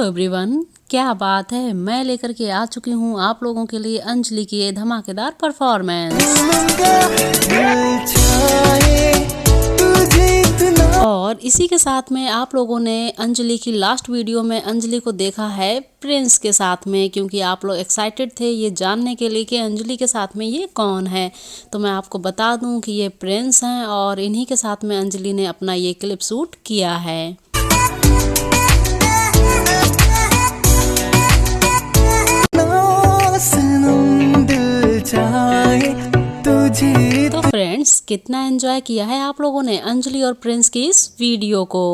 Everyone, क्या बात है। मैं लेकर के आ चुकी हूँ आप लोगों के लिए अंजलि की ये धमाकेदार परफॉर्मेंस। और इसी के साथ में आप लोगों ने अंजलि की लास्ट वीडियो में अंजलि को देखा है प्रिंस के साथ में, क्योंकि आप लोग एक्साइटेड थे ये जानने के लिए कि अंजलि के साथ में ये कौन है। तो मैं आपको बता दूं कि ये प्रिंस हैं और इन्हीं के साथ में अंजलि ने अपना ये क्लिप शूट किया है। तो फ्रेंड्स, कितना एंजॉय किया है आप लोगों ने अंजलि और प्रिंस की इस वीडियो को।